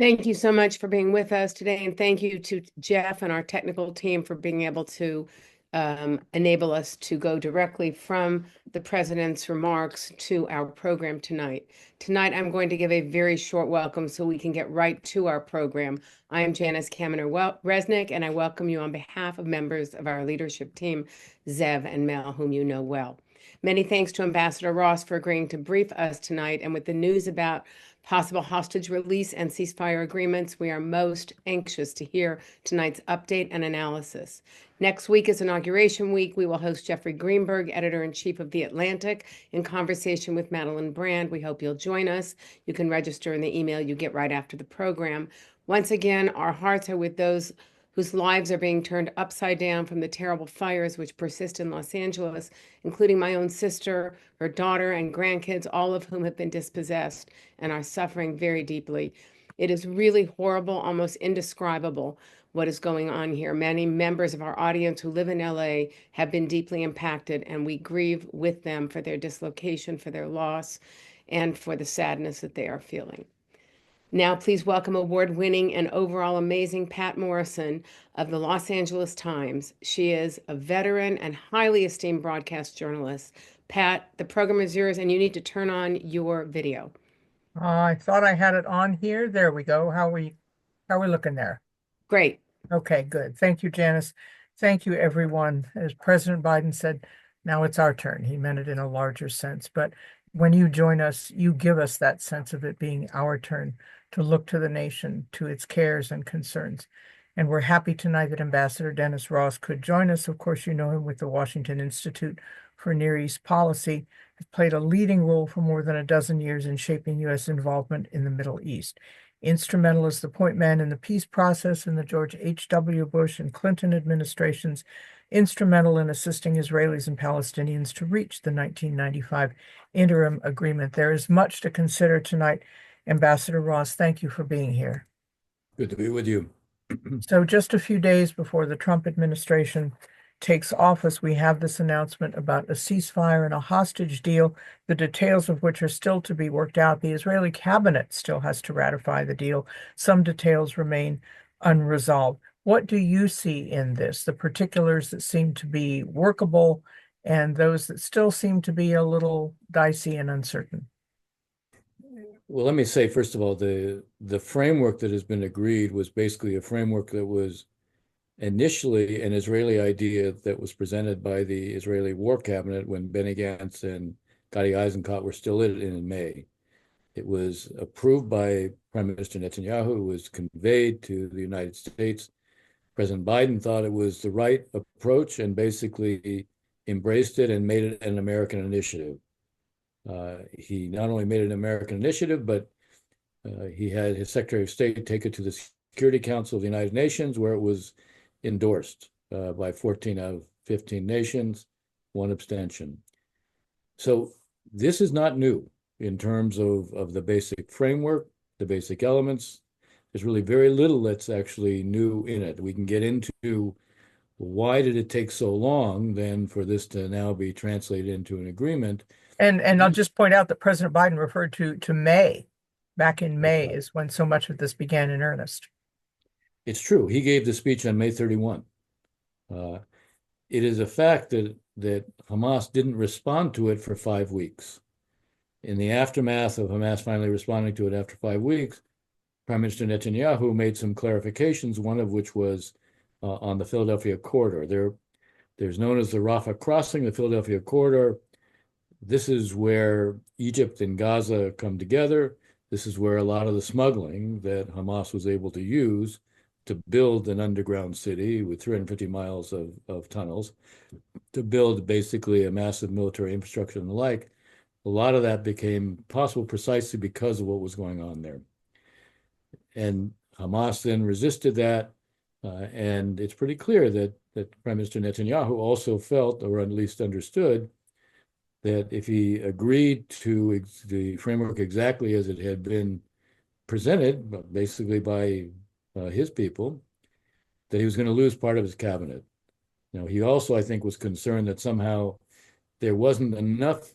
Thank you so much for being with us today, and thank you to Jeff and our technical team for being able to enable us to go directly from the president's remarks to our program tonight. Tonight, I'm going to give a very short welcome so we can get right to our program. I am Janice Kaminer-Resnick, and I welcome you on behalf of members of our leadership team, Zev and Mel, whom you know well. Many thanks to Ambassador Ross for agreeing to brief us tonight, and with the news about possible hostage release and ceasefire agreements, we are most anxious to hear tonight's update and analysis. Next week is Inauguration Week. We will host Jeffrey Greenberg, editor-in-chief of The Atlantic, in conversation with Madeline Brand. We hope you'll join us. You can register in the email you get right after the program. Once again, our hearts are with those whose lives are being turned upside down from the terrible fires which persist in Los Angeles, including my own sister, her daughter, and grandkids, all of whom have been dispossessed and are suffering very deeply. It is really horrible, almost indescribable, what is going on here. Many members of our audience who live in LA have been deeply impacted, and we grieve with them for their dislocation, for their loss, and for the sadness that they are feeling. Now, please welcome award-winning and overall amazing Patt Morrison of the Los Angeles Times. She is a veteran and highly esteemed broadcast journalist. Pat, the program is yours, and you need to turn on your video. I thought I had it on here. There we go. How are we looking there? Great. Okay, good. Thank you, Janice. Thank you, everyone. As President Biden said, now it's our turn. He meant it in a larger sense. But when you join us, you give us that sense of it being our turn to look to the nation, to its cares and concerns. And we're happy tonight that Ambassador Dennis Ross could join us. Of course, you know him with the Washington Institute for Near East Policy, has played a leading role for more than a dozen years in shaping U.S. involvement in the Middle East. Instrumental as the point man in the peace process in the George H.W. Bush and Clinton administrations, instrumental in assisting Israelis and Palestinians to reach the 1995 interim agreement. There is much to consider tonight. Ambassador Ross, thank you for being here. Good to be with you. So just a few days before the Trump administration takes office, we have this announcement about a ceasefire and a hostage deal, the details of which are still to be worked out. The Israeli cabinet still has to ratify the deal. Some details remain unresolved. What do you see in this, the particulars that seem to be workable and those that still seem to be a little dicey and uncertain? Well, let me say, first of all, the framework that has been agreed was basically a framework that was initially an Israeli idea that was presented by the Israeli War Cabinet when Benny Gantz and Gadi Eisenkot were still in May. It was approved by Prime Minister Netanyahu. It was conveyed to the United States. President Biden thought it was the right approach and basically embraced it and made it an American initiative. He not only made it an American initiative, but he had his Secretary of State take it to the Security Council of the United Nations, where it was endorsed by 14 out of 15 nations, one abstention. So this is not new in terms of the basic framework, the basic elements. There's really very little that's actually new in it. We can get into why did it take so long then for this to now be translated into an agreement. And I'll just point out that President Biden referred to May. Back in May is when so much of this began in earnest. It's true. He gave the speech on May 31. It is a fact that Hamas didn't respond to it for 5 weeks. In the aftermath of Hamas finally responding to it after 5 weeks, Prime Minister Netanyahu made some clarifications, one of which was on the Philadelphia corridor. There's known as the Rafah crossing, the Philadelphia corridor. This is where Egypt and Gaza come together. This is where a lot of the smuggling that Hamas was able to use to build an underground city with 350 miles of tunnels, to build basically a massive military infrastructure and the like. A lot of that became possible precisely because of what was going on there. And Hamas then resisted that. And it's pretty clear that Prime Minister Netanyahu also felt, or at least understood, that if he agreed to the framework exactly as it had been presented, basically by his people, that he was going to lose part of his cabinet. Now, he also, I think, was concerned that somehow there wasn't enough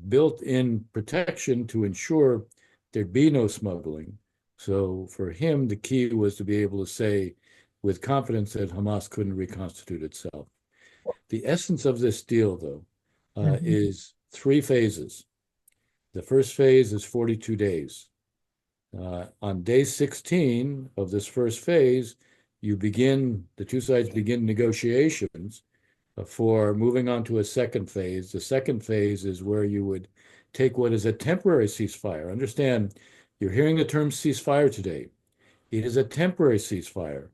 built-in protection to ensure there'd be no smuggling, So for him, the key was to be able to say with confidence that Hamas couldn't reconstitute itself. The essence of this deal, though, is three phases. The first phase is 42 days. On day 16 of this first phase, the two sides begin negotiations for moving on to a second phase. The second phase is where you would take what is a temporary ceasefire. Understand, you're hearing the term ceasefire today. It is a temporary ceasefire.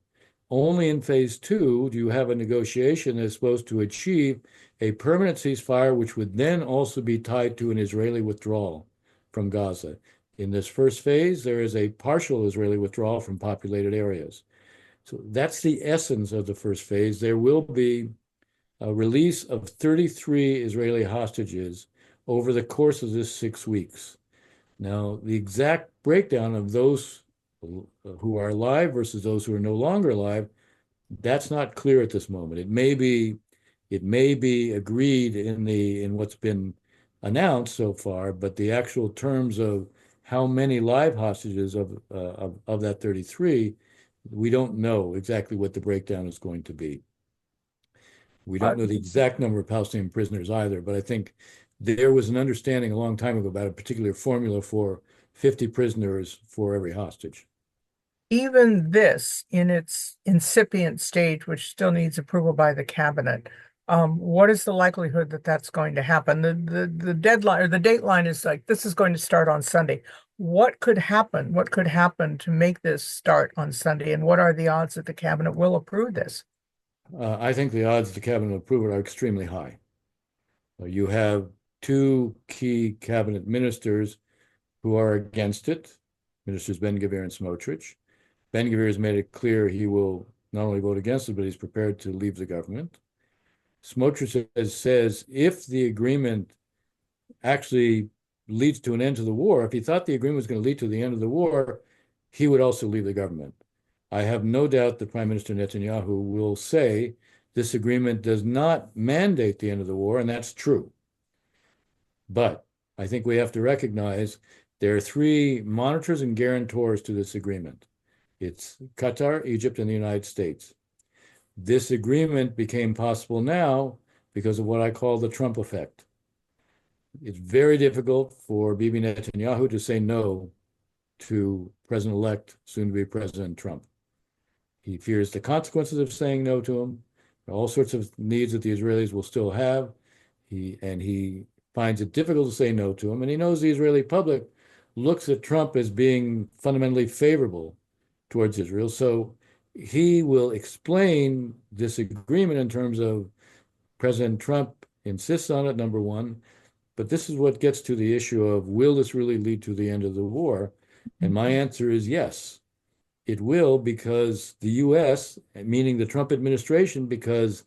Only in phase two do you have a negotiation that's supposed to achieve a permanent ceasefire, which would then also be tied to an Israeli withdrawal from Gaza. In this first phase, there is a partial Israeli withdrawal from populated areas. So that's the essence of the first phase. There will be a release of 33 Israeli hostages over the course of this 6 weeks. Now, the exact breakdown of those who are alive versus those who are no longer alive, that's not clear at this moment. It may be agreed in what's been announced so far, but the actual terms of how many live hostages of that 33, we don't know exactly what the breakdown is going to be. We don't know the exact number of Palestinian prisoners either, but I think there was an understanding a long time ago about a particular formula for 50 prisoners for every hostage. Even this, in its incipient stage, which still needs approval by the cabinet, what is the likelihood that that's going to happen? The deadline or the dateline is like, this is going to start on Sunday. What could happen? What could happen to make this start on Sunday? And what are the odds that the cabinet will approve this? I think the odds the cabinet will approve it are extremely high. You have two key cabinet ministers who are against it, Ministers Ben-Gvir and Smotrich. Ben-Gvir has made it clear he will not only vote against it, but he's prepared to leave the government. Smotrich says if the agreement actually leads to an end to the war, if he thought the agreement was going to lead to the end of the war, he would also leave the government. I have no doubt that Prime Minister Netanyahu will say this agreement does not mandate the end of the war, and that's true. But I think we have to recognize there are three monitors and guarantors to this agreement. It's Qatar, Egypt, and the United States. This agreement became possible now because of what I call the Trump effect. It's very difficult for Bibi Netanyahu to say no to President-elect, soon-to-be President Trump. He fears the consequences of saying no to him, all sorts of needs that the Israelis will still have. He finds it difficult to say no to him, and he knows the Israeli public looks at Trump as being fundamentally favorable towards Israel. So he will explain this agreement in terms of President Trump insists on it, number one. But this is what gets to the issue of, will this really lead to the end of the war? And my answer is yes, it will, because the US, meaning the Trump administration, because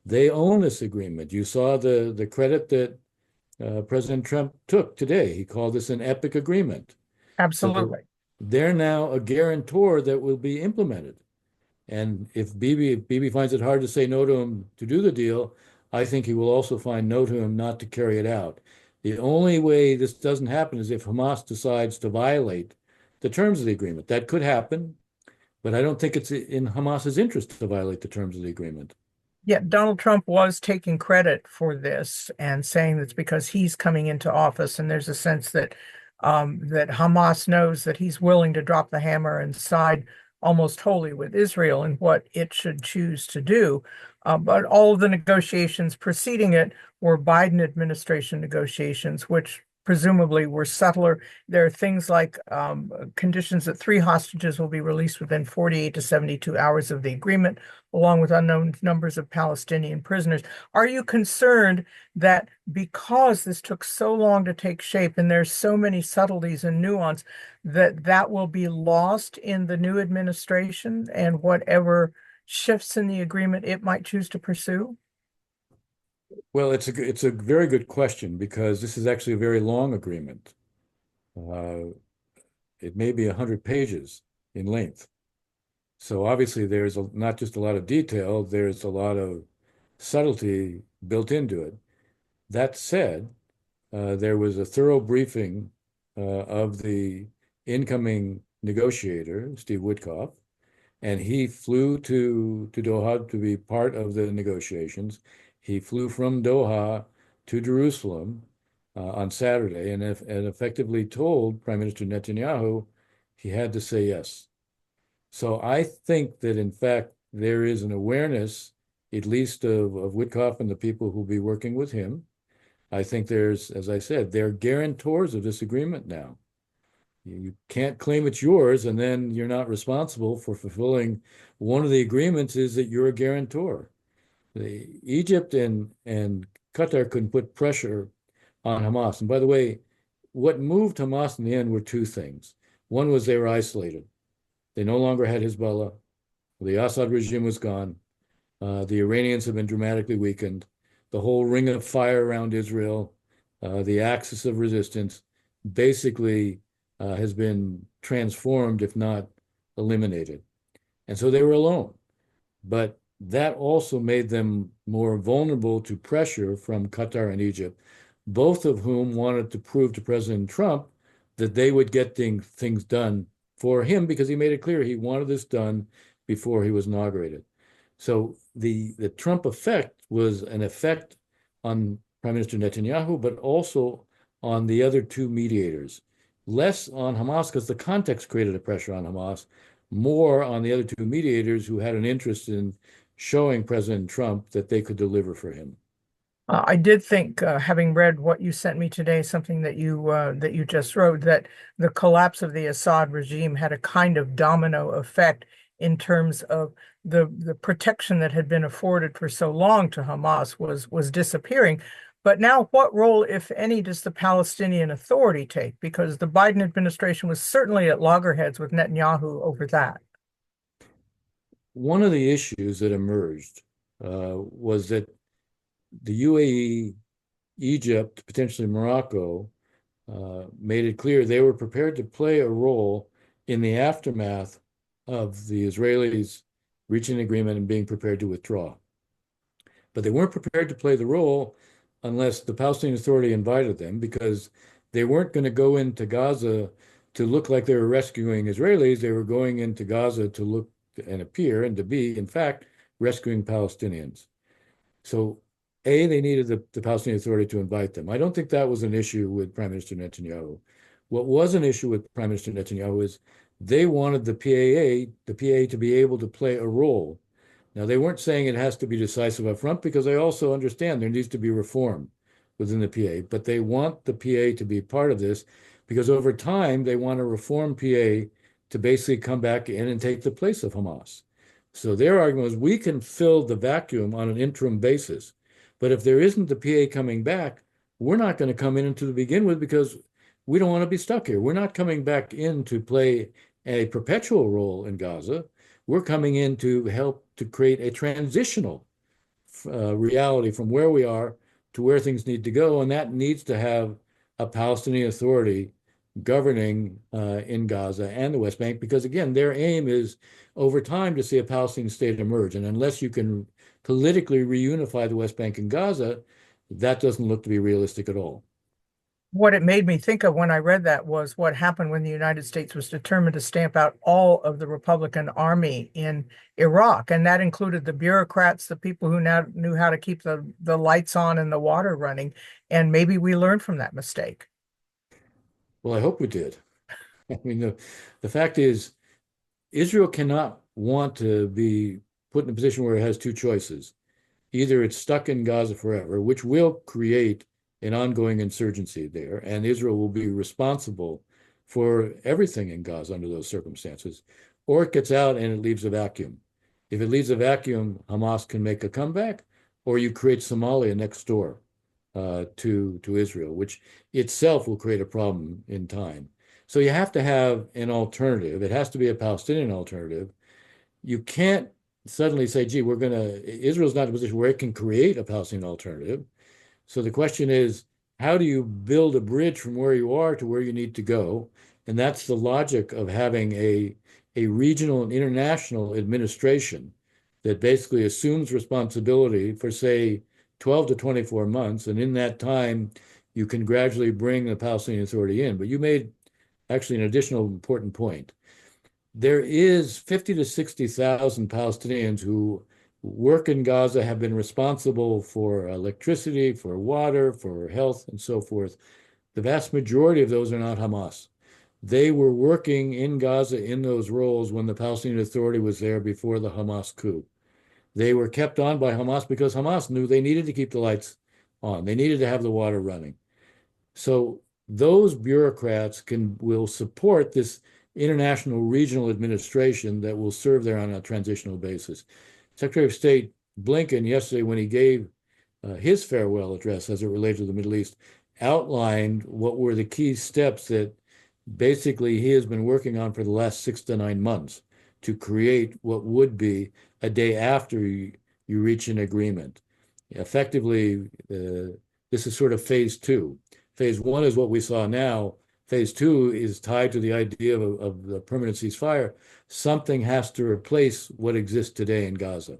they own this agreement. You saw the credit that President Trump took today. He called this an epic agreement. Absolutely. So they're now a guarantor that will be implemented. And if Bibi finds it hard to say no to him to do the deal, I think he will also find no to him not to carry it out. The only way this doesn't happen is if Hamas decides to violate the terms of the agreement. That could happen, but I don't think it's in Hamas's interest to violate the terms of the agreement. Yeah, Donald Trump was taking credit for this and saying that's because he's coming into office, and there's a sense that that Hamas knows that he's willing to drop the hammer and side almost wholly with Israel in what it should choose to do. But all of the negotiations preceding it were Biden administration negotiations, which presumably were subtler. There are things like conditions that 3 hostages will be released within 48 to 72 hours of the agreement, along with unknown numbers of Palestinian prisoners. Are you concerned that because this took so long to take shape and there's so many subtleties and nuance, that that will be lost in the new administration and whatever shifts in the agreement it might choose to pursue? Well, it's a very good question, because this is actually a very long agreement. It may be 100 pages in length. So obviously there's not just a lot of detail, there's a lot of subtlety built into it. That said, there was a thorough briefing of the incoming negotiator, Steve Witkoff, and he flew to Doha to be part of the negotiations. He flew from Doha to Jerusalem on Saturday and effectively told Prime Minister Netanyahu he had to say yes. So I think that, in fact, there is an awareness, at least of Witkoff and the people who'll be working with him. I think there's, as I said, they're guarantors of this agreement now. You can't claim it's yours and then you're not responsible for fulfilling. One of the agreements is that you're a guarantor. Egypt and Qatar couldn't put pressure on Hamas. And by the way, what moved Hamas in the end were two things. One was they were isolated. They no longer had Hezbollah. The Assad regime was gone. The Iranians have been dramatically weakened. The whole ring of fire around Israel, the axis of resistance, basically has been transformed, if not eliminated. And so they were alone. But that also made them more vulnerable to pressure from Qatar and Egypt, both of whom wanted to prove to President Trump that they would get things done for him because he made it clear he wanted this done before he was inaugurated. So the Trump effect was an effect on Prime Minister Netanyahu, but also on the other two mediators. Less on Hamas because the context created a pressure on Hamas, more on the other two mediators who had an interest in showing President Trump that they could deliver for him. I did think, having read what you sent me today, something that you just wrote, that the collapse of the Assad regime had a kind of domino effect in terms of the protection that had been afforded for so long to Hamas was disappearing. But now, what role, if any, does the Palestinian Authority take? Because the Biden administration was certainly at loggerheads with Netanyahu over that. One of the issues that emerged was that the UAE, Egypt, potentially Morocco, made it clear they were prepared to play a role in the aftermath of the Israelis reaching an agreement and being prepared to withdraw. But they weren't prepared to play the role unless the Palestinian Authority invited them, because they weren't going to go into Gaza to look like they were rescuing Israelis. They were going into Gaza to look and appear and to be, in fact, rescuing Palestinians. So, A, they needed the Palestinian Authority to invite them. I don't think that was an issue with Prime Minister Netanyahu. What was an issue with Prime Minister Netanyahu is they wanted the PA to be able to play a role. Now, they weren't saying it has to be decisive up front, because they also understand there needs to be reform within the PA, but they want the PA to be part of this because over time they want to reform PA to basically come back in and take the place of Hamas. So their argument was, we can fill the vacuum on an interim basis, but if there isn't the PA coming back, we're not going to come in to begin with because we don't want to be stuck here. We're not coming back in to play a perpetual role in Gaza. We're coming in to help to create a transitional reality from where we are to where things need to go. And that needs to have a Palestinian Authority governing in Gaza and the West Bank, because again, their aim is over time to see a Palestinian state emerge. And unless you can politically reunify the West Bank and Gaza, that doesn't look to be realistic at all. What it made me think of when I read that was what happened when the United States was determined to stamp out all of the Republican army in Iraq. And that included the bureaucrats, the people who now knew how to keep the lights on and the water running. And maybe we learned from that mistake. Well, I hope we did. I mean, the fact is, Israel cannot want to be put in a position where it has two choices. Either it's stuck in Gaza forever, which will create an ongoing insurgency there, and Israel will be responsible for everything in Gaza under those circumstances, or it gets out and it leaves a vacuum. If it leaves a vacuum, Hamas can make a comeback, or you create Somalia next door to Israel, which itself will create a problem in time. So you have to have an alternative. It has to be a Palestinian alternative. You can't suddenly say, gee, Israel's not in a position where it can create a Palestinian alternative. So the question is, how do you build a bridge from where you are to where you need to go? And that's the logic of having a regional and international administration that basically assumes responsibility for, say, 12 to 24 months. And in that time, you can gradually bring the Palestinian Authority in. But you made actually an additional important point. There is 50 to 60,000 Palestinians who work in Gaza, have been responsible for electricity, for water, for health, and so forth. The vast majority of those are not Hamas. They were working in Gaza in those roles when the Palestinian Authority was there before the Hamas coup. They were kept on by Hamas because Hamas knew they needed to keep the lights on. They needed to have the water running. So those bureaucrats will support this international regional administration that will serve there on a transitional basis. Secretary of State Blinken yesterday, when he gave his farewell address as it related to the Middle East, outlined what were the key steps that basically he has been working on for the last 6 to 9 months to create what would be a day after you reach an agreement. Effectively, this is sort of phase two. Phase one is what we saw now. Phase two is tied to the idea of the permanent ceasefire. Something has to replace what exists today in Gaza.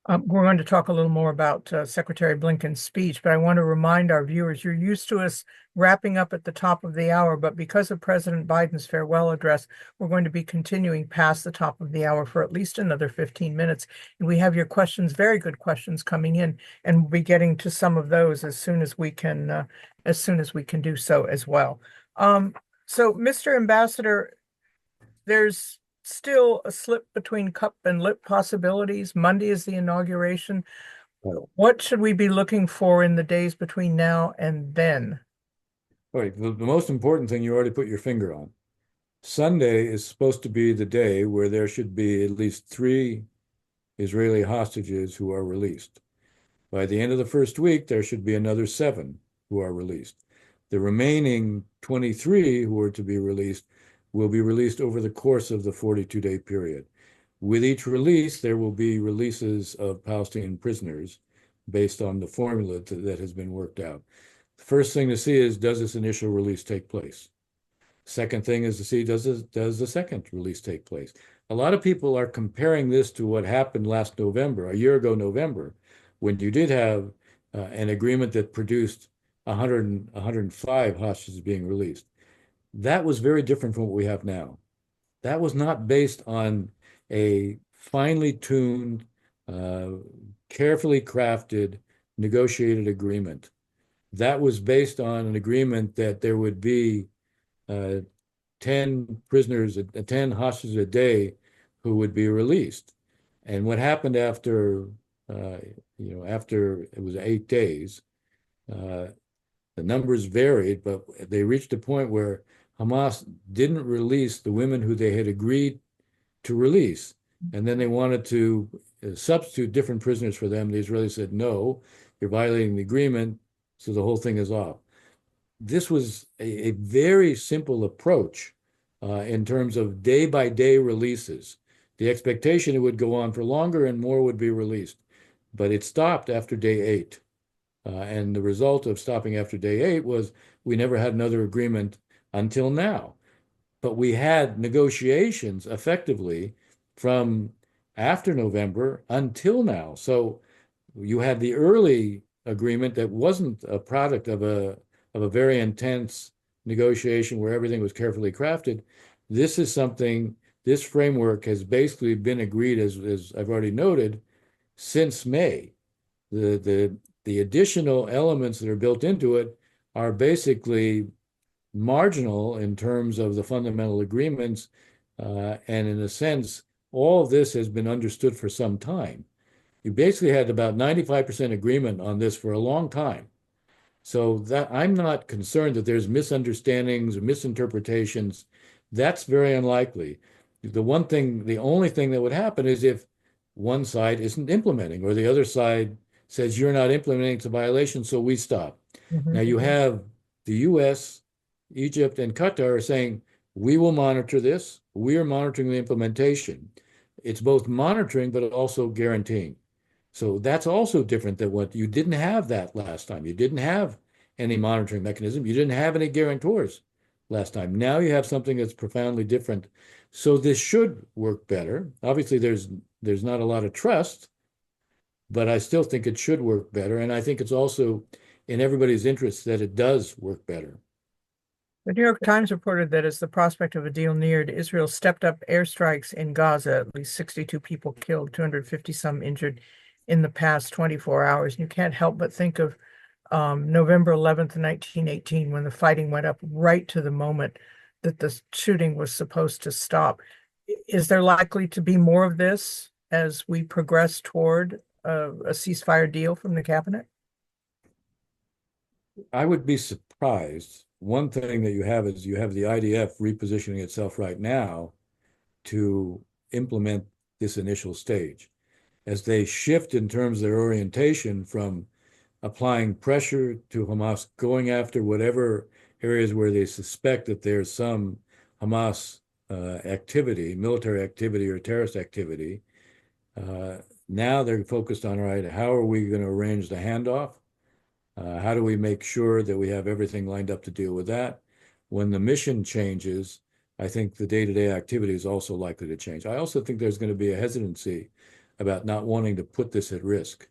We're going to talk a little more about Secretary Blinken's speech, but I want to remind our viewers, you're used to us wrapping up at the top of the hour, but because of President Biden's farewell address, we're going to be continuing past the top of the hour for at least another 15 minutes. And we have your questions, very good questions coming in, and we'll be getting to some of those as soon as we can do so as well. So, Mr. Ambassador, there's still a slip between cup and lip possibilities. Monday is the inauguration. What should we be looking for in the days between now and then? All right, the most important thing you already put your finger on. Sunday is supposed to be the day where there should be at least 3 Israeli hostages who are released. By the end of the first week, there should be another 7 who are released. The remaining 23 who are to be released will be released over the course of the 42-day period. With each release, there will be releases of Palestinian prisoners based on the formula that has been worked out. The first thing to see is, does this initial release take place? Second thing is to see, does the second release take place? A lot of people are comparing this to what happened last November, a year ago November, when you did have an agreement that produced 105 hostages being released. That was very different from what we have now. That was not based on a finely tuned, carefully crafted, negotiated agreement. That was based on an agreement that there would be 10 prisoners, 10 hostages a day who would be released. And what happened after, after it was 8 days, the numbers varied, but they reached a point where Hamas didn't release the women who they had agreed to release. And then they wanted to substitute different prisoners for them. The Israelis said, no, you're violating the agreement, so the whole thing is off. This was a very simple approach in terms of day-by-day releases. The expectation it would go on for longer and more would be released. But it stopped after day 8. And the result of stopping after day 8 was we never had another agreement until now. But we had negotiations effectively from after November until now. So you had the early agreement that wasn't a product of a very intense negotiation where everything was carefully crafted. This is something, this framework has basically been agreed, as I've already noted, since May. The additional elements that are built into it are basically marginal in terms of the fundamental agreements. And in a sense, all of this has been understood for some time. You basically had about 95% agreement on this for a long time. So that I'm not concerned that there's misunderstandings or misinterpretations. That's very unlikely. The only thing that would happen is if one side isn't implementing or the other side says you're not implementing, it's a violation, so we stop. Now you have the US, Egypt, and Qatar are saying, we will monitor this. We are monitoring the implementation. It's both monitoring, but also guaranteeing. So that's also different than what you didn't have that last time. You didn't have any monitoring mechanism. You didn't have any guarantors last time. Now you have something that's profoundly different. So this should work better. Obviously, there's not a lot of trust, but I still think it should work better. And I think it's also in everybody's interest that it does work better. The New York Times reported that as the prospect of a deal neared, Israel stepped up airstrikes in Gaza, at least 62 people killed, 250 some injured in the past 24 hours. And you can't help but think of November 11th, 1918, when the fighting went up right to the moment that the shooting was supposed to stop. Is there likely to be more of this as we progress toward a ceasefire deal from the cabinet? I would be surprised. One thing that you have is you have the IDF repositioning itself right now to implement this initial stage. As they shift in terms of their orientation from applying pressure to Hamas, going after whatever areas where they suspect that there's some Hamas activity, military activity or terrorist activity. Now they're focused on, all right, how are we going to arrange the handoff? How do we make sure that we have everything lined up to deal with that? When the mission changes, I think the day-to-day activity is also likely to change. I also think there's going to be a hesitancy about not wanting to put this at risk.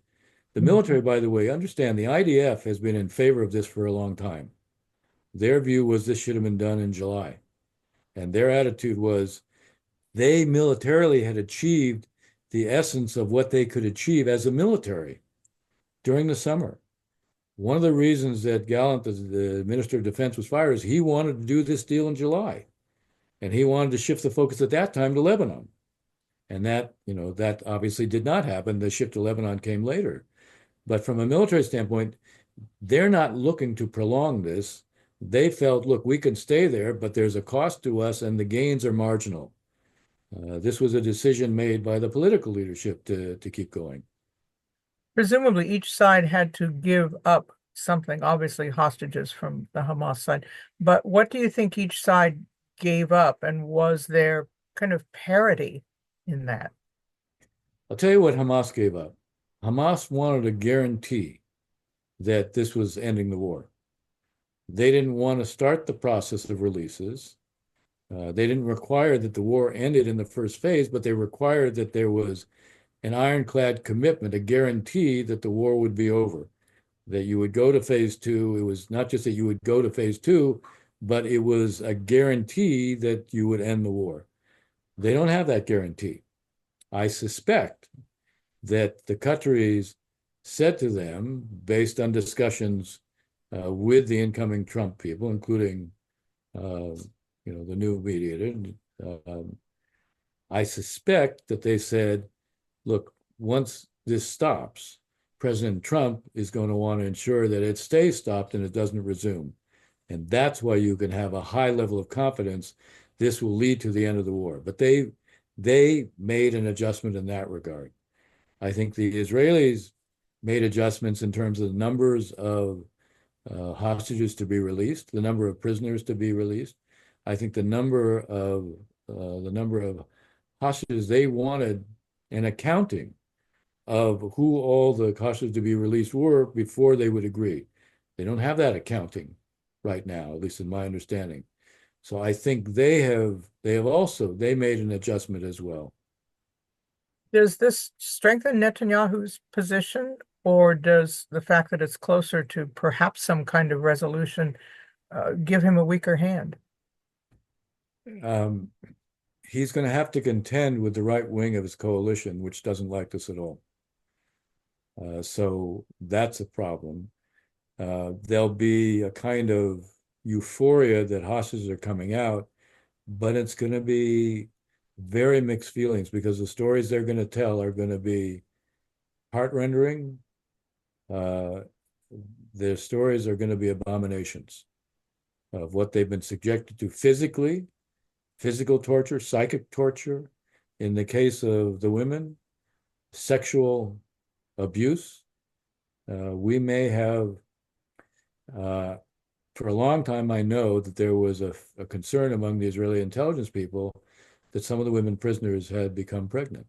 The military, by the way, understand the IDF has been in favor of this for a long time. Their view was this should have been done in July. And their attitude was they militarily had achieved the essence of what they could achieve as a military during the summer. One of the reasons that Gallant, the Minister of Defense, was fired is he wanted to do this deal in July. And he wanted to shift the focus at that time to Lebanon. And that, that obviously did not happen. The shift to Lebanon came later. But from a military standpoint, they're not looking to prolong this. They felt, look, we can stay there, but there's a cost to us and the gains are marginal. This was a decision made by the political leadership to keep going. Presumably each side had to give up something, obviously hostages from the Hamas side. But what do you think each side gave up, and was there kind of parity in that? I'll tell you what Hamas gave up. Hamas wanted a guarantee that this was ending the war. They didn't want to start the process of releases. They didn't require that the war ended in the first phase, but they required that there was an ironclad commitment, a guarantee that the war would be over, that you would go to phase two. It was not just that you would go to phase two, but it was a guarantee that you would end the war. They don't have that guarantee. I suspect that the Qataris said to them, based on discussions with the incoming Trump people, including the new mediator, I suspect that they said, look, once this stops, President Trump is going to want to ensure that it stays stopped and it doesn't resume. And that's why you can have a high level of confidence this will lead to the end of the war. But they made an adjustment in that regard. I think the Israelis made adjustments in terms of the numbers of hostages to be released, the number of prisoners to be released. I think the number of hostages they wanted an accounting of who all the hostages to be released were before they would agree. They don't have that accounting right now, at least in my understanding. So I think they made an adjustment as well. Does this strengthen Netanyahu's position, or does the fact that it's closer to perhaps some kind of resolution give him a weaker hand? He's going to have to contend with the right wing of his coalition, which doesn't like this at all. So that's a problem. There'll be a kind of euphoria that hostages are coming out, but it's going to be very mixed feelings because the stories they're going to tell are going to be heart-rendering. Their stories are going to be abominations of what they've been subjected to physically, physical torture, psychic torture. In the case of the women, sexual abuse. We may have, for a long time, I know that there was a concern among the Israeli intelligence people that some of the women prisoners had become pregnant.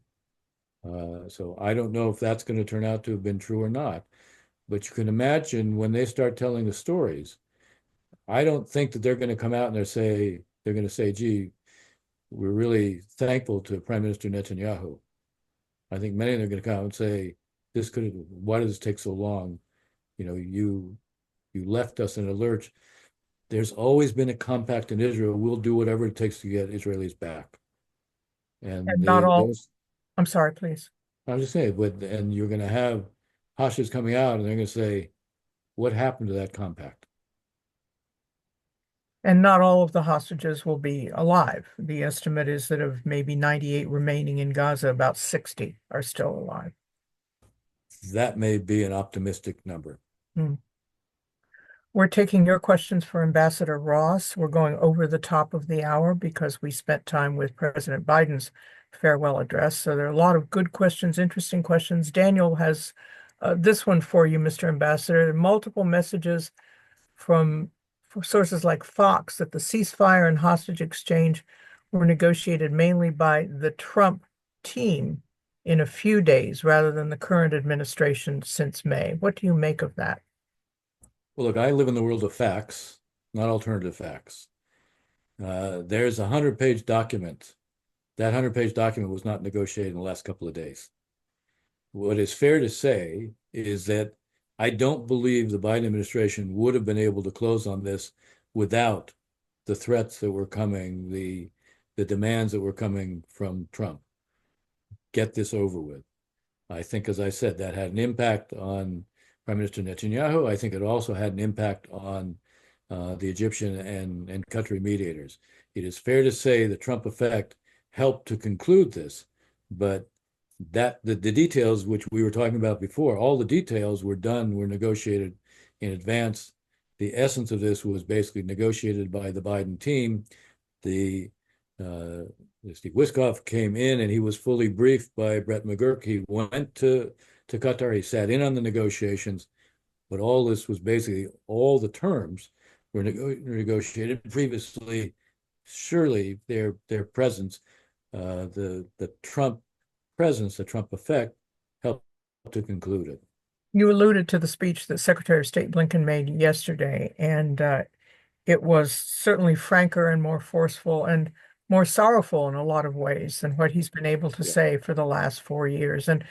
So I don't know if that's going to turn out to have been true or not, but you can imagine when they start telling the stories, I don't think that they're going to come out and they're going to say, gee, we're really thankful to Prime Minister Netanyahu. I think many of them are going to come out and say, why did this take so long? You left us in a lurch. there's always been a compact in Israel. We'll do whatever it takes to get Israelis back. And And not all, I'm sorry, please. I was just saying, and you're going to have hostages coming out, and they're going to say, what happened to that compact? And not all of the hostages will be alive. The estimate is that of maybe 98 remaining in Gaza, about 60 are still alive. That may be an optimistic number. We're taking your questions for Ambassador Ross. We're going over the top of the hour because we spent time with President Biden's farewell address. So there are a lot of good questions, interesting questions. Daniel has this one for you, Mr. Ambassador. There are multiple messages from sources like Fox that the ceasefire and hostage exchange were negotiated mainly by the Trump team in a few days rather than the current administration since May. What do you make of that? Well, look, I live in the world of facts, not alternative facts. There's a 100-page document. That 100-page document was not negotiated in the last couple of days. What is fair to say is that I don't believe the Biden administration would have been able to close on this without the threats that were coming, the demands that were coming from Trump. Get this over with. I think, as I said, that had an impact on Prime Minister Netanyahu. I think it also had an impact on the Egyptian and Qatari mediators. It is fair to say the Trump effect helped to conclude this, but that the details which we were talking about before, all the details were negotiated in advance. The essence of this was basically negotiated by the Biden team. Steve Witkoff came in and he was fully briefed by Brett McGurk. He went to Qatar, he sat in on the negotiations, but all this was basically, all the terms were negotiated previously. Surely their presence, the Trump presence, the Trump effect, helped to conclude it. You alluded to the speech that Secretary of State Blinken made yesterday, and it was certainly franker and more forceful and more sorrowful in a lot of ways than what he's been able to say for the last 4 years. And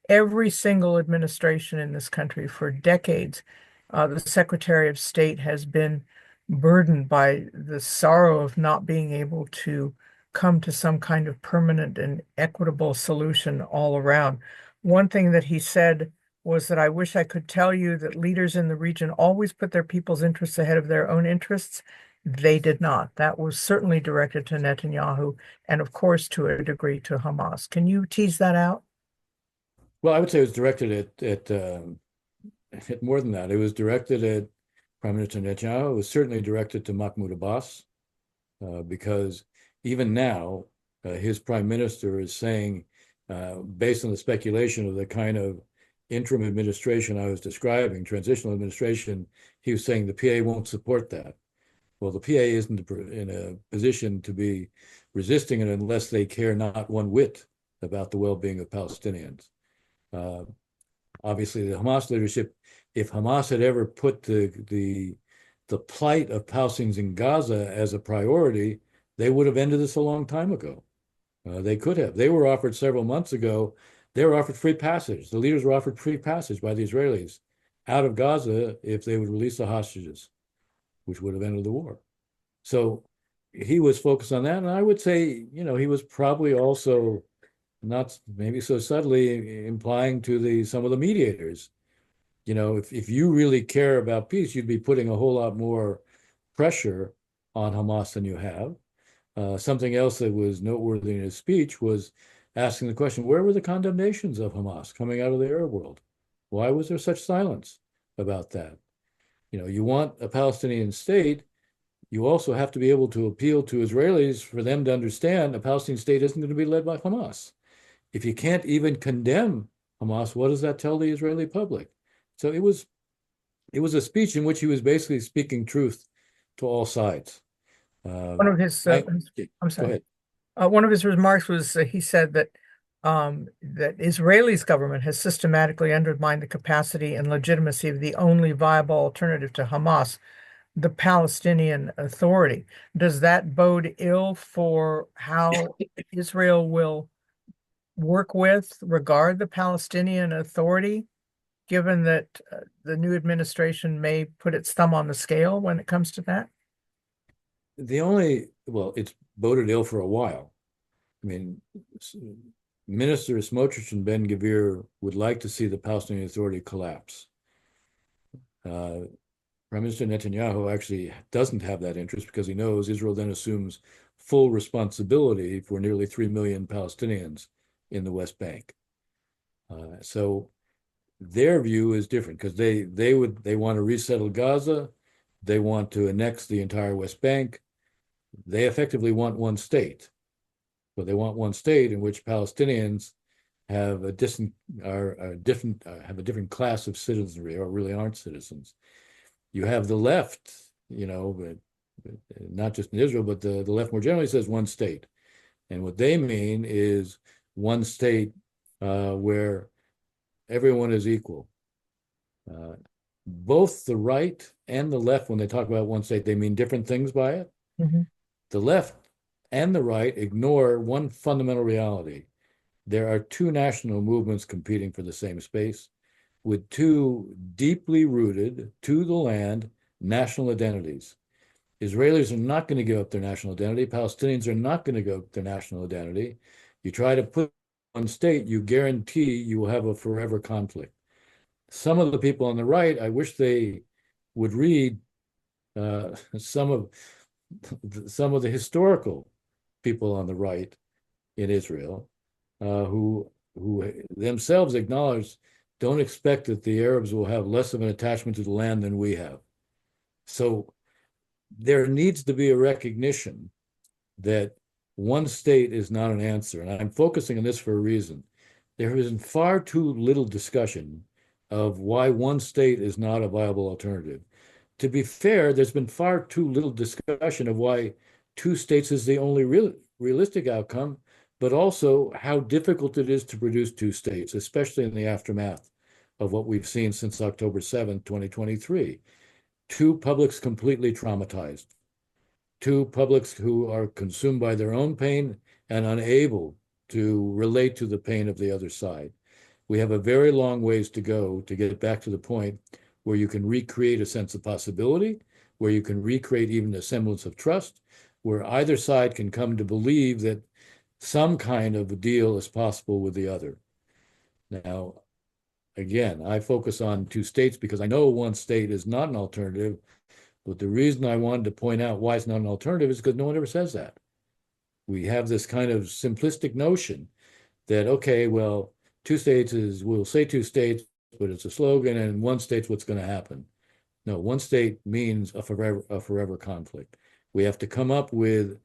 every single administration in this country for decades, the Secretary of State has been burdened by the sorrow of not being able to come to some kind of permanent and equitable solution all around. One thing that he said was that I wish I could tell you that leaders in the region always put their people's interests ahead of their own interests. They did not. That was certainly directed to Netanyahu and, of course, to a degree to Hamas. Can you tease that out? Well, I would say it was directed at more than that. It was directed at Prime Minister Netanyahu. It was certainly directed to Mahmoud Abbas, because even now, his prime minister is saying, based on the speculation of the kind of interim administration I was describing, transitional administration, he was saying the PA won't support that. Well, the PA isn't in a position to be resisting it unless they care not one whit about the well-being of Palestinians. Obviously, the Hamas leadership, if Hamas had ever put the plight of Palestinians in Gaza as a priority, they would have ended this a long time ago. They could have. They were offered several months ago. They were offered free passage. The leaders were offered free passage by the Israelis out of Gaza if they would release the hostages, which would have ended the war. So he was focused on that. And I would say, he was probably also not maybe so subtly implying to some of the mediators, if you really care about peace, you'd be putting a whole lot more pressure on Hamas than you have. Something else that was noteworthy in his speech was asking the question, where were the condemnations of Hamas coming out of the Arab world? Why was there such silence about that? You want a Palestinian state, you also have to be able to appeal to Israelis for them to understand a Palestinian state isn't going to be led by Hamas. If you can't even condemn Hamas, what does that tell the Israeli public? So it was a speech in which he was basically speaking truth to all sides. One of his, I'm sorry. Go ahead. One of his remarks was he said that that Israeli's government has systematically undermined the capacity and legitimacy of the only viable alternative to Hamas, the Palestinian Authority. Does that bode ill for how Israel will regard the Palestinian Authority, given that the new administration may put its thumb on the scale when it comes to that? well, it's boded ill for a while. I mean, Minister Smotrich and Ben-Gvir would like to see the Palestinian Authority collapse. Prime Minister Netanyahu actually doesn't have that interest because he knows Israel then assumes full responsibility for nearly 3 million Palestinians in the West Bank. So their view is different because they want to resettle Gaza, they want to annex the entire West Bank. They effectively want one state, but they want one state in which Palestinians have a different class of citizenry, or really aren't citizens. You have the left, but not just in Israel, but the left more generally says one state, and what they mean is one state where everyone is equal. Both the right and the left, when they talk about one state, they mean different things by it. Mm-hmm. The left and the right ignore one fundamental reality. There are two national movements competing for the same space with two deeply rooted, to the land, national identities. Israelis are not going to give up their national identity. Palestinians are not going to give up their national identity. You try to put one state, you guarantee you will have a forever conflict. Some of the people on the right, I wish they would read some of the historical people on the right in Israel who themselves acknowledge, don't expect that the Arabs will have less of an attachment to the land than we have. So there needs to be a recognition that one state is not an answer. And I'm focusing on this for a reason. There has been far too little discussion of why one state is not a viable alternative. To be fair, there's been far too little discussion of why two states is the only realistic outcome, but also how difficult it is to produce two states, especially in the aftermath of what we've seen since October 7th, 2023. Two publics completely traumatized, two publics who are consumed by their own pain and unable to relate to the pain of the other side. We have a very long ways to go to get back to the point where you can recreate a sense of possibility, where you can recreate even a semblance of trust, where either side can come to believe that some kind of a deal is possible with the other. Now, again, I focus on two states because I know one state is not an alternative, but the reason I wanted to point out why it's not an alternative is because no one ever says that. We have this kind of simplistic notion that, okay, well, two states is, we'll say two states, but it's a slogan, and one state's what's going to happen. No, one state means a forever conflict. We have to come up with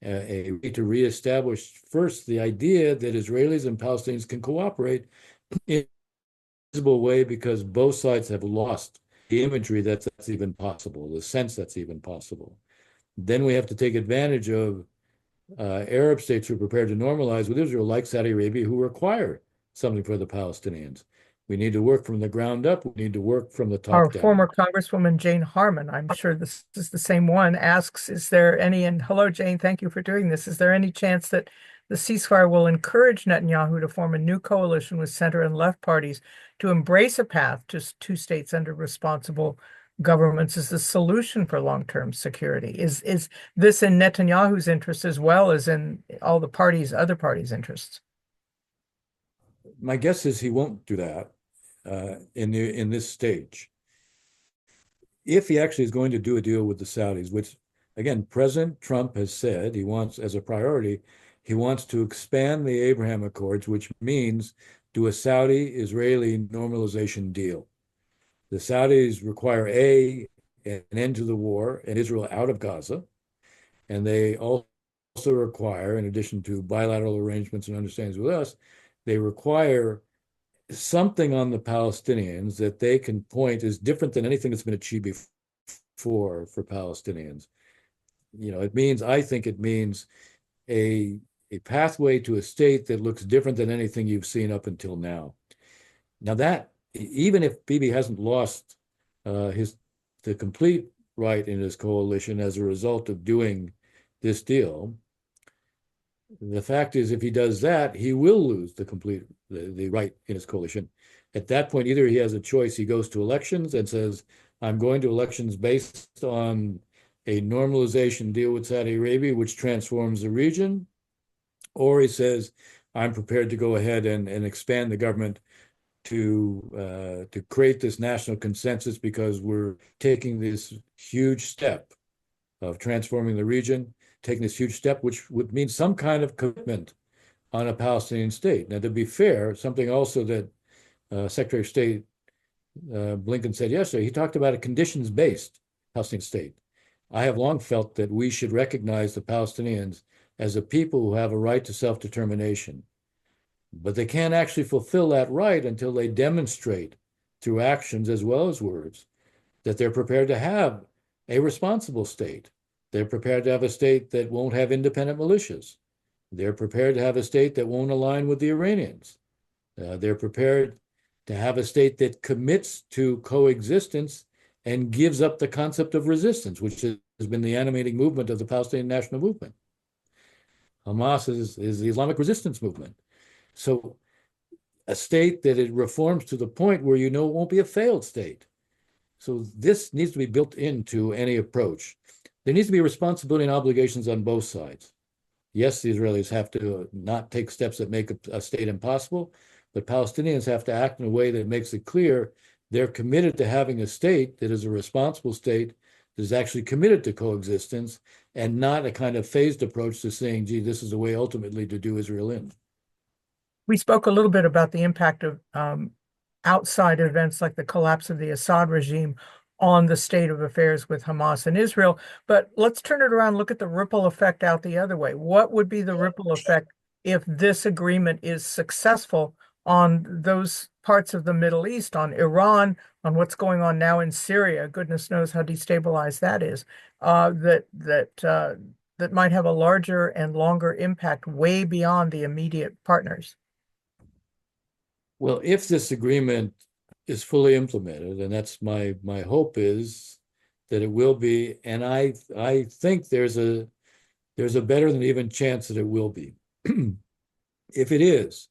a way to reestablish first the idea that Israelis and Palestinians can cooperate in a visible way, because both sides have lost the imagery that's even possible, the sense that's even possible. Then we have to take advantage of Arab states who are prepared to normalize with Israel, like Saudi Arabia, who require something for the Palestinians. We need to work from the ground up. We need to work from the top Our down. former Congresswoman Jane Harman, I'm sure this is the same one, asks, is there any, and hello, Jane, thank you for doing this. Is there any chance that the ceasefire will encourage Netanyahu to form a new coalition with center and left parties to embrace a path to two states under responsible governments as the solution for long-term security? Is this in Netanyahu's interest as well as in all the other parties' interests? My guess is he won't do that in this stage. If he actually is going to do a deal with the Saudis, which, again, President Trump has said he wants as a priority, he wants to expand the Abraham Accords, which means do a Saudi-Israeli normalization deal. The Saudis require an end to the war and Israel out of Gaza, and they also require, in addition to bilateral arrangements and understandings with us, they require something on the Palestinians that they can point is different than anything that's been achieved before for Palestinians. I think it means a pathway to a state that looks different than anything you've seen up until now. Now that, even if Bibi hasn't lost the complete right in his coalition as a result of doing this deal, the fact is, if he does that, he will lose the right in his coalition. At that point, either he has a choice, he goes to elections and says, I'm going to elections based on a normalization deal with Saudi Arabia, which transforms the region, or he says, I'm prepared to go ahead and expand the government to create this national consensus because we're taking this huge step of transforming the region, taking this huge step, which would mean some kind of commitment on a Palestinian state. Now, to be fair, something also that Secretary of State Blinken said yesterday, he talked about a conditions-based Palestinian state. I have long felt that we should recognize the Palestinians as a people who have a right to self-determination. But they can't actually fulfill that right until they demonstrate through actions as well as words that they're prepared to have a responsible state. They're prepared to have a state that won't have independent militias. They're prepared to have a state that won't align with the Iranians. They're prepared to have a state that commits to coexistence and gives up the concept of resistance, which has been the animating movement of the Palestinian National Movement. Hamas is the Islamic resistance movement. So a state that it reforms to the point where you know it won't be a failed state. So this needs to be built into any approach. There needs to be responsibility and obligations on both sides. Yes, the Israelis have to not take steps that make a state impossible, but Palestinians have to act in a way that makes it clear they're committed to having a state that is a responsible state that is actually committed to coexistence and not a kind of phased approach to saying, gee, this is the way ultimately to do Israel in. We spoke a little bit about the impact of outside events like the collapse of the Assad regime on the state of affairs with Hamas and Israel. But let's turn it around, look at the ripple effect out the other way. What would be the ripple effect if this agreement is successful on those parts of the Middle East, on Iran, on what's going on now in Syria? Goodness knows how destabilized that is. That might have a larger and longer impact way beyond the immediate partners. Well, if this agreement is fully implemented, and that's my hope is that it will be, and I think there's a better than even chance that it will be. If it is,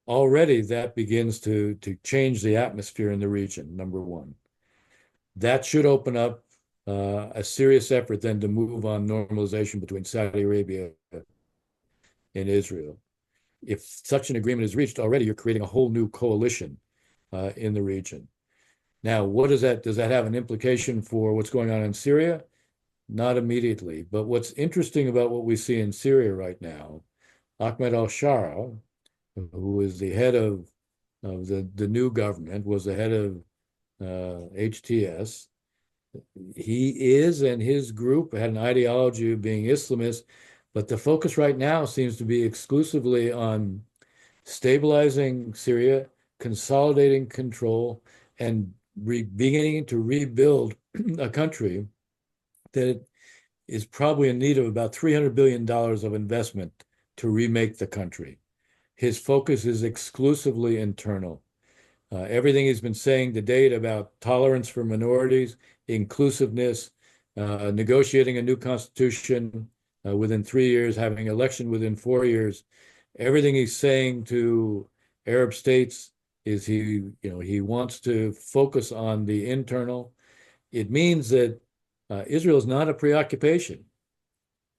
already that begins to change the atmosphere in the region, number one. That should open up a serious effort then to move on normalization between Saudi Arabia and Israel. If such an agreement is reached already, you're creating a whole new coalition in the region. Now, does that have an implication for what's going on in Syria? Not immediately. But what's interesting about what we see in Syria right now, Ahmed al-Shara, who is the head of the new government, was the head of HTS. He is, and his group had an ideology of being Islamist, but the focus right now seems to be exclusively on stabilizing Syria, consolidating control, and beginning to rebuild a country that is probably in need of about $300 billion of investment to remake the country. His focus is exclusively internal. Everything he's been saying to date about tolerance for minorities, inclusiveness, negotiating a new constitution within 3 years, having an election within 4 years, everything he's saying to Arab states is he wants to focus on the internal. It means that Israel is not a preoccupation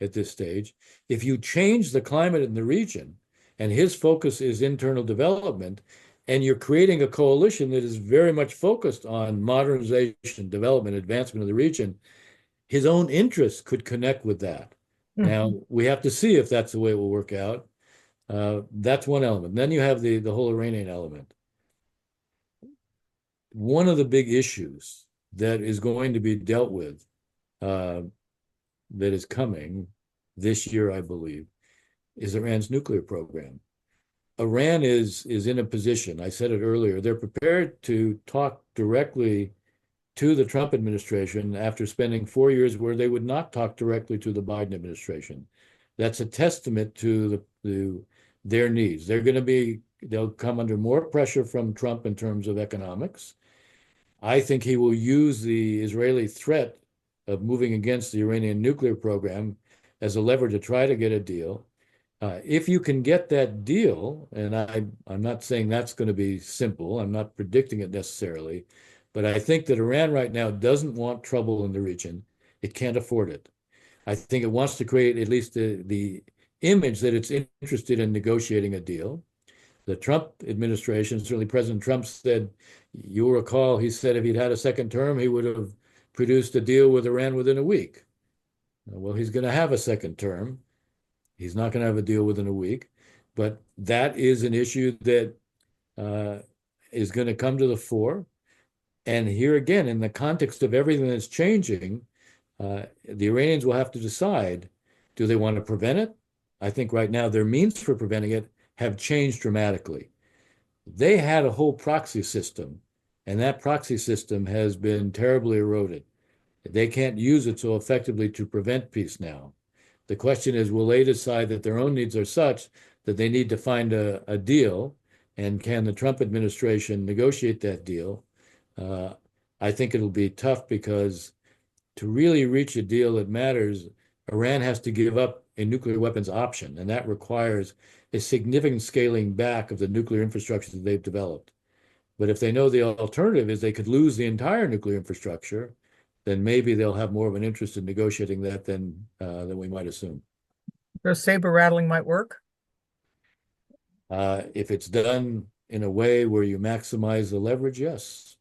at this stage. If you change the climate in the region and his focus is internal development, and you're creating a coalition that is very much focused on modernization, development, advancement of the region, his own interests could connect with that. Mm-hmm. Now, we have to see if that's the way it will work out. That's one element. Then you have the whole Iranian element. One of the big issues that is going to be dealt with that is coming this year, I believe, is Iran's nuclear program. Iran is in a position, I said it earlier, they're prepared to talk directly to the Trump administration after spending 4 years where they would not talk directly to the Biden administration. That's a testament to their needs. They'll come under more pressure from Trump in terms of economics. I think he will use the Israeli threat of moving against the Iranian nuclear program as a lever to try to get a deal. If you can get that deal, and I'm not saying that's going to be simple, I'm not predicting it necessarily, but I think that Iran right now doesn't want trouble in the region. It can't afford it. I think it wants to create at least the image that it's interested in negotiating a deal. The Trump administration, certainly President Trump said, you'll recall, he said if he'd had a second term, he would have produced a deal with Iran within a week. Well, he's going to have a second term. He's not going to have a deal within a week. But that is an issue that is going to come to the fore. And here again, in the context of everything that's changing, the Iranians will have to decide, do they want to prevent it? I think right now their means for preventing it have changed dramatically. They had a whole proxy system, and that proxy system has been terribly eroded. They can't use it so effectively to prevent peace now. The question is, will they decide that their own needs are such that they need to find a deal, and can the Trump administration negotiate that deal? I think it'll be tough because to really reach a deal that matters, Iran has to give up a nuclear weapons option, and that requires a significant scaling back of the nuclear infrastructure that they've developed. But if they know the alternative is they could lose the entire nuclear infrastructure, then maybe they'll have more of an interest in negotiating that than we might assume. So saber rattling might work? If it's done in a way where you maximize the leverage, yes.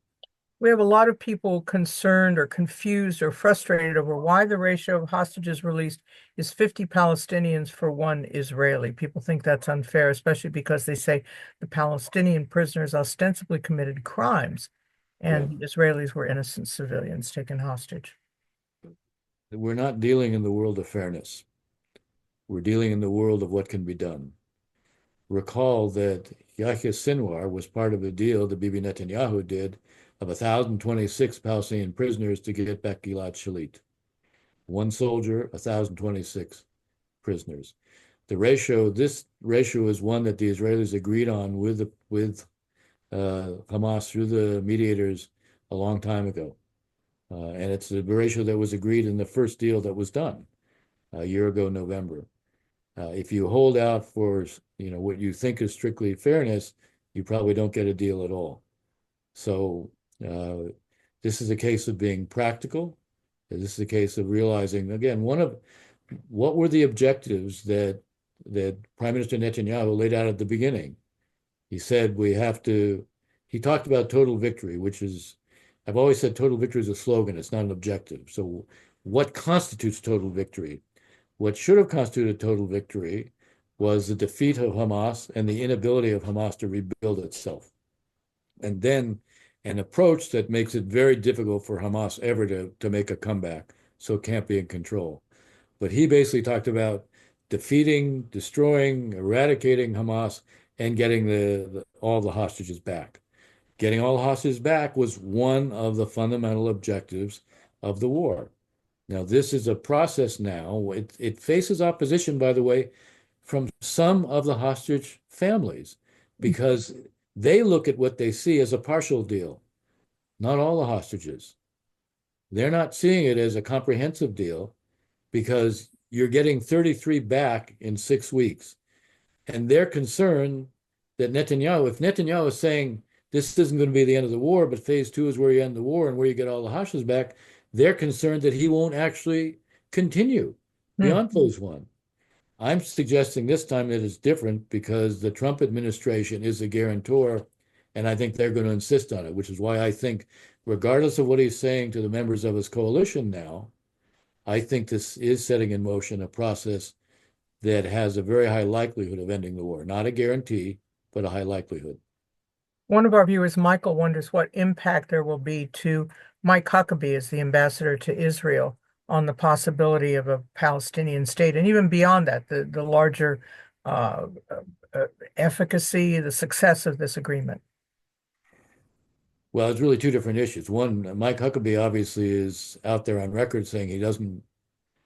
We have a lot of people concerned or confused or frustrated over why the ratio of hostages released is 50 Palestinians for 1 Israeli. People think that's unfair, especially because they say the Palestinian prisoners ostensibly committed crimes and the Israelis were innocent civilians taken hostage. We're not dealing in the world of fairness. We're dealing in the world of what can be done. Recall that Yahya Sinwar was part of a deal that Bibi Netanyahu did of 1,026 Palestinian prisoners to get back Gilad Shalit. 1 soldier, 1,026 prisoners. This ratio is one that the Israelis agreed on with Hamas through the mediators a long time ago. And it's the ratio that was agreed in the first deal that was done a year ago, November. If you hold out for what you think is strictly fairness, you probably don't get a deal at all. So this is a case of being practical. This is a case of realizing, again, what were the objectives that Prime Minister Netanyahu laid out at the beginning. He said he talked about total victory, which is, I've always said total victory is a slogan, it's not an objective. So what constitutes total victory? What should have constituted total victory was the defeat of Hamas and the inability of Hamas to rebuild itself. And then an approach that makes it very difficult for Hamas ever to make a comeback, so it can't be in control. But he basically talked about defeating, destroying, eradicating Hamas, and getting all the hostages back. Getting all the hostages back was one of the fundamental objectives of the war. Now, this is a process now. It faces opposition, by the way, from some of the hostage families, because they look at what they see as a partial deal, not all the hostages. They're not seeing it as a comprehensive deal because you're getting 33 back in 6 weeks. And they're concerned that if Netanyahu is saying this isn't going to be the end of the war, but phase 2 is where you end the war and where you get all the hostages back, they're concerned that he won't actually continue beyond phase 1. I'm suggesting this time that it's different because the Trump administration is a guarantor, and I think they're going to insist on it, which is why I think, regardless of what he's saying to the members of his coalition now, I think this is setting in motion a process that has a very high likelihood of ending the war. Not a guarantee, but a high likelihood. One of our viewers, Michael, wonders what impact there will be to Mike Huckabee as the ambassador to Israel on the possibility of a Palestinian state, and even beyond that, the larger efficacy, the success of this agreement. Well, it's really 2 different issues. One, Mike Huckabee obviously is out there on record saying he doesn't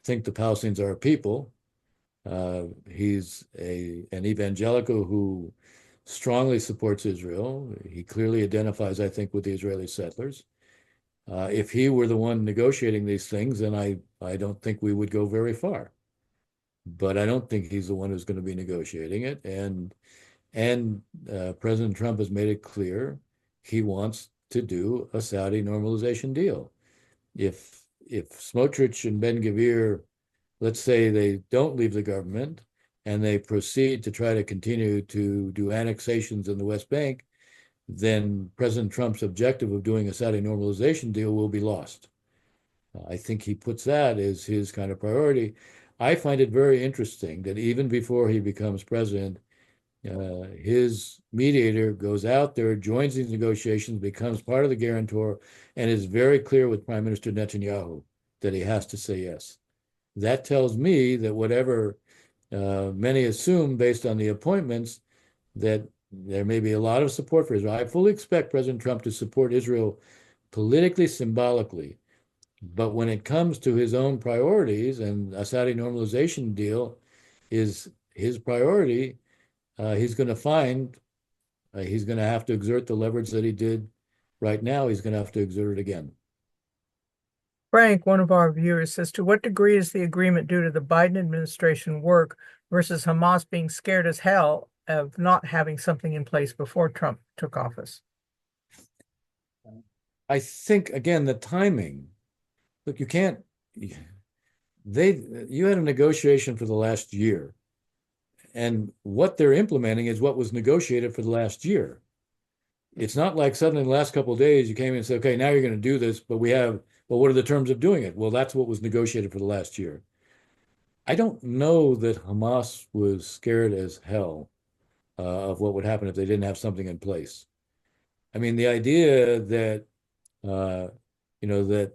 think the Palestinians are a people. He's an evangelical who strongly supports Israel. He clearly identifies, I think, with the Israeli settlers. If he were the one negotiating these things, then I don't think we would go very far. But I don't think he's the one who's going to be negotiating it. And President Trump has made it clear he wants to do a Saudi normalization deal. If if Smotrich and Ben-Gvir, let's say they don't leave the government and they proceed to try to continue to do annexations in the West Bank, then President Trump's objective of doing a Saudi normalization deal will be lost. I think he puts that as his kind of priority. I find it very interesting that even before he becomes president, his mediator goes out there, joins these negotiations, becomes part of the guarantor, and is very clear with Prime Minister Netanyahu that he has to say yes. That tells me that whatever many assume based on the appointments, that there may be a lot of support for Israel. I fully expect President Trump to support Israel politically, symbolically. But when it comes to his own priorities, and a Saudi normalization deal is his priority, he's going to find he's going to have to exert the leverage that he did right now. He's going to have to exert it again. Frank, one of our viewers, says, to what degree is the agreement due to the Biden administration work versus Hamas being scared as hell of not having something in place before Trump took office? I think, again, the timing. Look, you can't, you had a negotiation for the last year, and what they're implementing is what was negotiated for the last year. It's not like suddenly in the last couple of days you came in and said, okay, now you're going to do this, but well, what are the terms of doing it? Well, that's what was negotiated for the last year. I don't know that Hamas was scared as hell of what would happen if they didn't have something in place. I mean, the idea that, that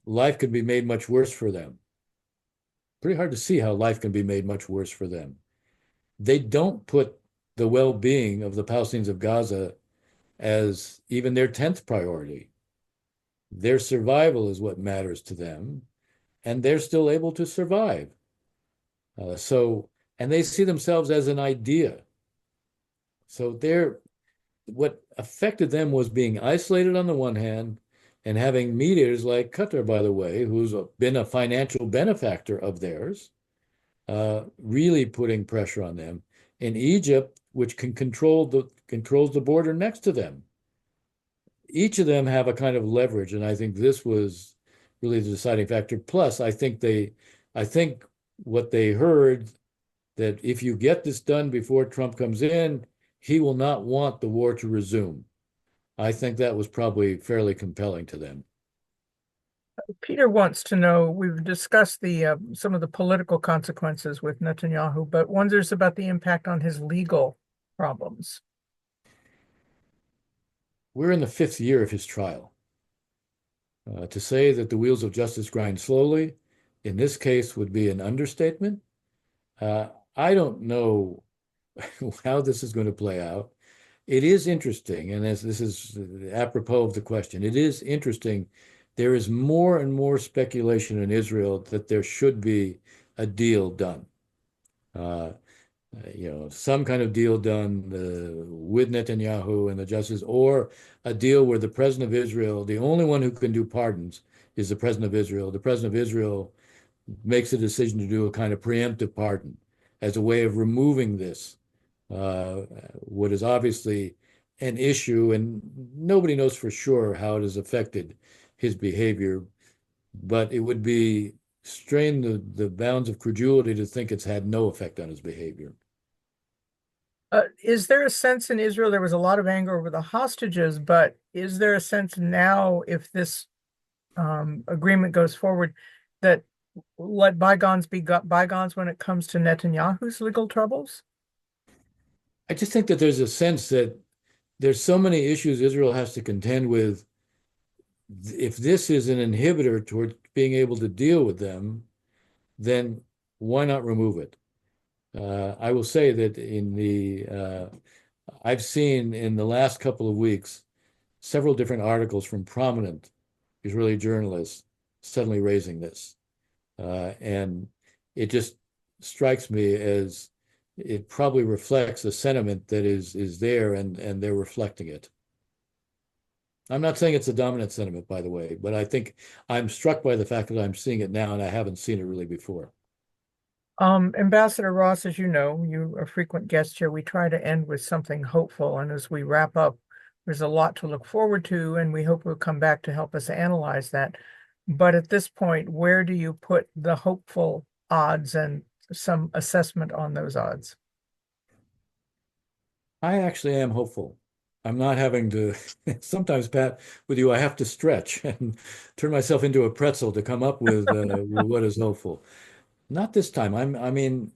life could be made much worse for them. Pretty hard to see how life can be made much worse for them. They don't put the well-being of the Palestinians of Gaza as even their 10th priority. Their survival is what matters to them, and they're still able to survive. And they see themselves as an idea. So what affected them was being isolated on the one hand, and having mediators like Qatar, by the way, who's been a financial benefactor of theirs, really putting pressure on them. In Egypt, which controls the border next to them. Each of them have a kind of leverage, and I think this was really the deciding factor. Plus, I think what they heard, that if you get this done before Trump comes in, he will not want the war to resume. I think that was probably fairly compelling to them. Peter wants to know, we've discussed some of the political consequences with Netanyahu, but wonders about the impact on his legal problems. We're in the 5th year of his trial. To say that the wheels of justice grind slowly, in this case, would be an understatement. I don't know how this is going to play out. It is interesting, and this is apropos of the question, it is interesting. There is more and more speculation in Israel that there should be a deal done. Some kind of deal done with Netanyahu and the justice, or a deal where the president of Israel, the only one who can do pardons is the president of Israel. The president of Israel makes a decision to do a kind of preemptive pardon as a way of removing this, what is obviously an issue, and nobody knows for sure how it has affected his behavior, but it would be strain the bounds of credulity to think it's had no effect on his behavior. Is there a sense in Israel, there was a lot of anger over the hostages, but is there a sense now, if this agreement goes forward, that let bygones be bygones when it comes to Netanyahu's legal troubles? I just think that there's a sense that there's so many issues Israel has to contend with. If this is an inhibitor toward being able to deal with them, then why not remove it? I will say that I've seen in the last couple of weeks several different articles from prominent Israeli journalists suddenly raising this. And it just strikes me as it probably reflects a sentiment that is there, and they're reflecting it. I'm not saying it's a dominant sentiment, by the way, but I think I'm struck by the fact that I'm seeing it now, and I haven't seen it really before. Ambassador Ross, as you know, you're a frequent guest here. We try to end with something hopeful, and as we wrap up, there's a lot to look forward to, and we hope you'll come back to help us analyze that. But at this point, where do you put the hopeful odds and some assessment on those odds? I actually am hopeful. I'm not having to, sometimes, Pat, with you, I have to stretch and turn myself into a pretzel to come up with what is hopeful. Not this time. I mean,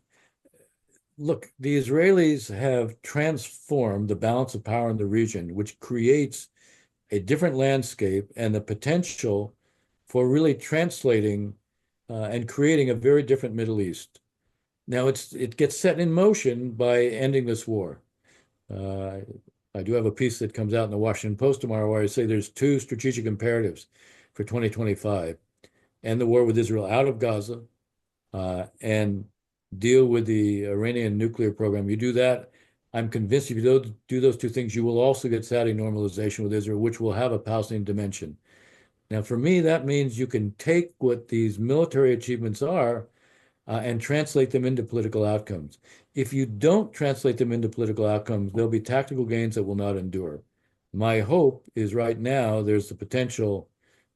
look, the Israelis have transformed the balance of power in the region, which creates a different landscape and the potential for really translating and creating a very different Middle East. Now, it gets set in motion by ending this war. I do have a piece that comes out in the Washington Post tomorrow where I say there's two strategic imperatives for 2025: end the war with Israel out of Gaza, and deal with the Iranian nuclear program. You do that, I'm convinced if you don't do those two things, you will also get Saudi normalization with Israel, which will have a Palestinian dimension. Now, for me, that means you can take what these military achievements are and translate them into political outcomes. If you don't translate them into political outcomes, there'll be tactical gains that will not endure. My hope is right now there's the potential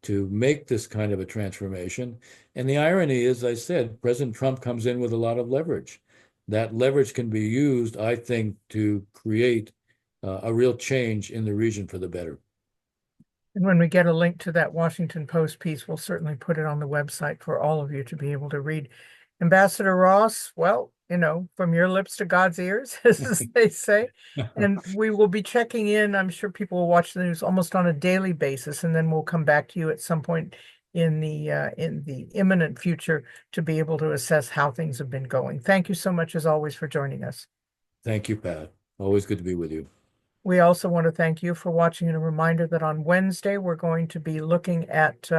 to make this kind of a transformation. And the irony is, I said, President Trump comes in with a lot of leverage. That leverage can be used, I think, to create a real change in the region for the better. And when we get a link to that Washington Post piece, we'll certainly put it on the website for all of you to be able to read. Ambassador Ross, well, from your lips to God's ears, as they say. And we will be checking in. I'm sure people will watch the news almost on a daily basis, and then we'll come back to you at some point in the imminent future to be able to assess how things have been going. Thank you so much, as always, for joining us. Thank you, Pat. Always good to be with you. We also want to thank you for watching, and a reminder that on Wednesday, we're going to be looking at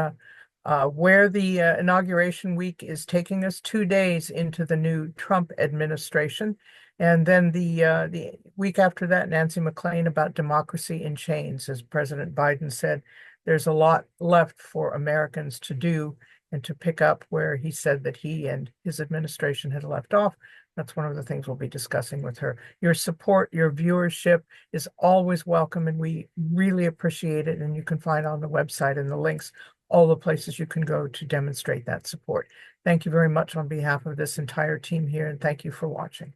where the inauguration week is taking us 2 days into the new Trump administration. And then the week after that, Nancy McClain about democracy in chains. As President Biden said, there's a lot left for Americans to do and to pick up where he said that he and his administration had left off. That's one of the things we'll be discussing with her. Your support, your viewership is always welcome, and we really appreciate it. And you can find on the website and the links all the places you can go to demonstrate that support. Thank you very much on behalf of this entire team here, and thank you for watching.